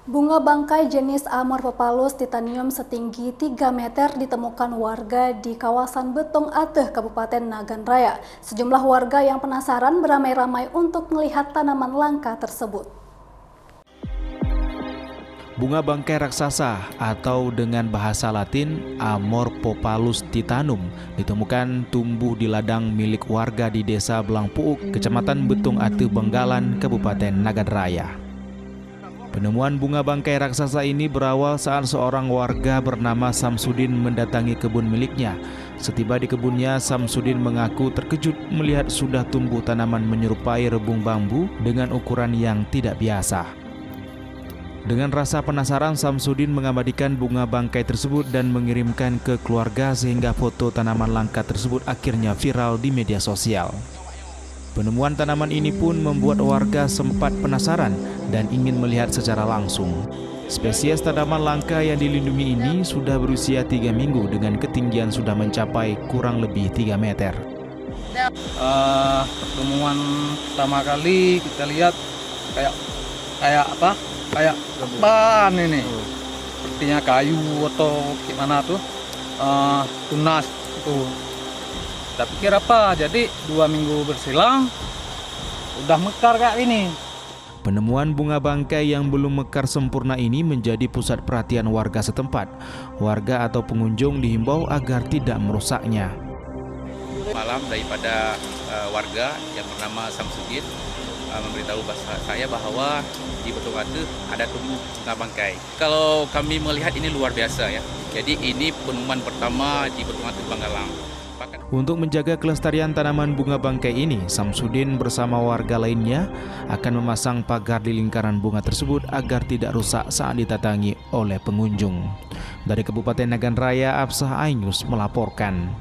Bunga bangkai jenis Amorphophallus titanium setinggi 3 meter ditemukan warga di kawasan Betong Ateh, Kabupaten Nagan Raya. Sejumlah warga yang penasaran beramai-ramai untuk melihat tanaman langka tersebut. Bunga bangkai raksasa atau dengan bahasa Latin Amorphophallus titanum ditemukan tumbuh di ladang milik warga di Desa Belangpuuk, Kecamatan Betong Ateh, Banggalan, Kabupaten Nagan Raya. Penemuan bunga bangkai raksasa ini berawal saat seorang warga bernama Samsudin mendatangi kebun miliknya. Setiba di kebunnya, Samsudin mengaku terkejut melihat sudah tumbuh tanaman menyerupai rebung bambu dengan ukuran yang tidak biasa. Dengan rasa penasaran, Samsudin mengabadikan bunga bangkai tersebut dan mengirimkan ke keluarga sehingga foto tanaman langka tersebut akhirnya viral di media sosial. Penemuan tanaman ini pun membuat warga sempat penasaran dan ingin melihat secara langsung. Spesies tanaman langka yang dilindungi ini sudah berusia 3 minggu dengan ketinggian sudah mencapai kurang lebih 3 meter. Pertemuan pertama kali kita lihat kayak apaan ini? Sepertinya kayu atau gimana tuh, tunas tuh. Kita pikir apa, jadi 2 minggu berselang udah mekar kayak ini. Penemuan bunga bangkai yang belum mekar sempurna ini menjadi pusat perhatian warga setempat. Warga atau pengunjung dihimbau agar tidak merusaknya. Malam daripada warga yang bernama Samsudin memberitahu saya bahwa di Betong Ateh ada tumbuh bunga bangkai. Kalau kami melihat ini luar biasa ya. Jadi ini penemuan pertama di Betong Ateh, Banggalan. Untuk menjaga kelestarian tanaman bunga bangkai ini, Samsudin bersama warga lainnya akan memasang pagar di lingkaran bunga tersebut agar tidak rusak saat didatangi oleh pengunjung. Dari Kabupaten Nagan Raya, Afsah Ainus melaporkan.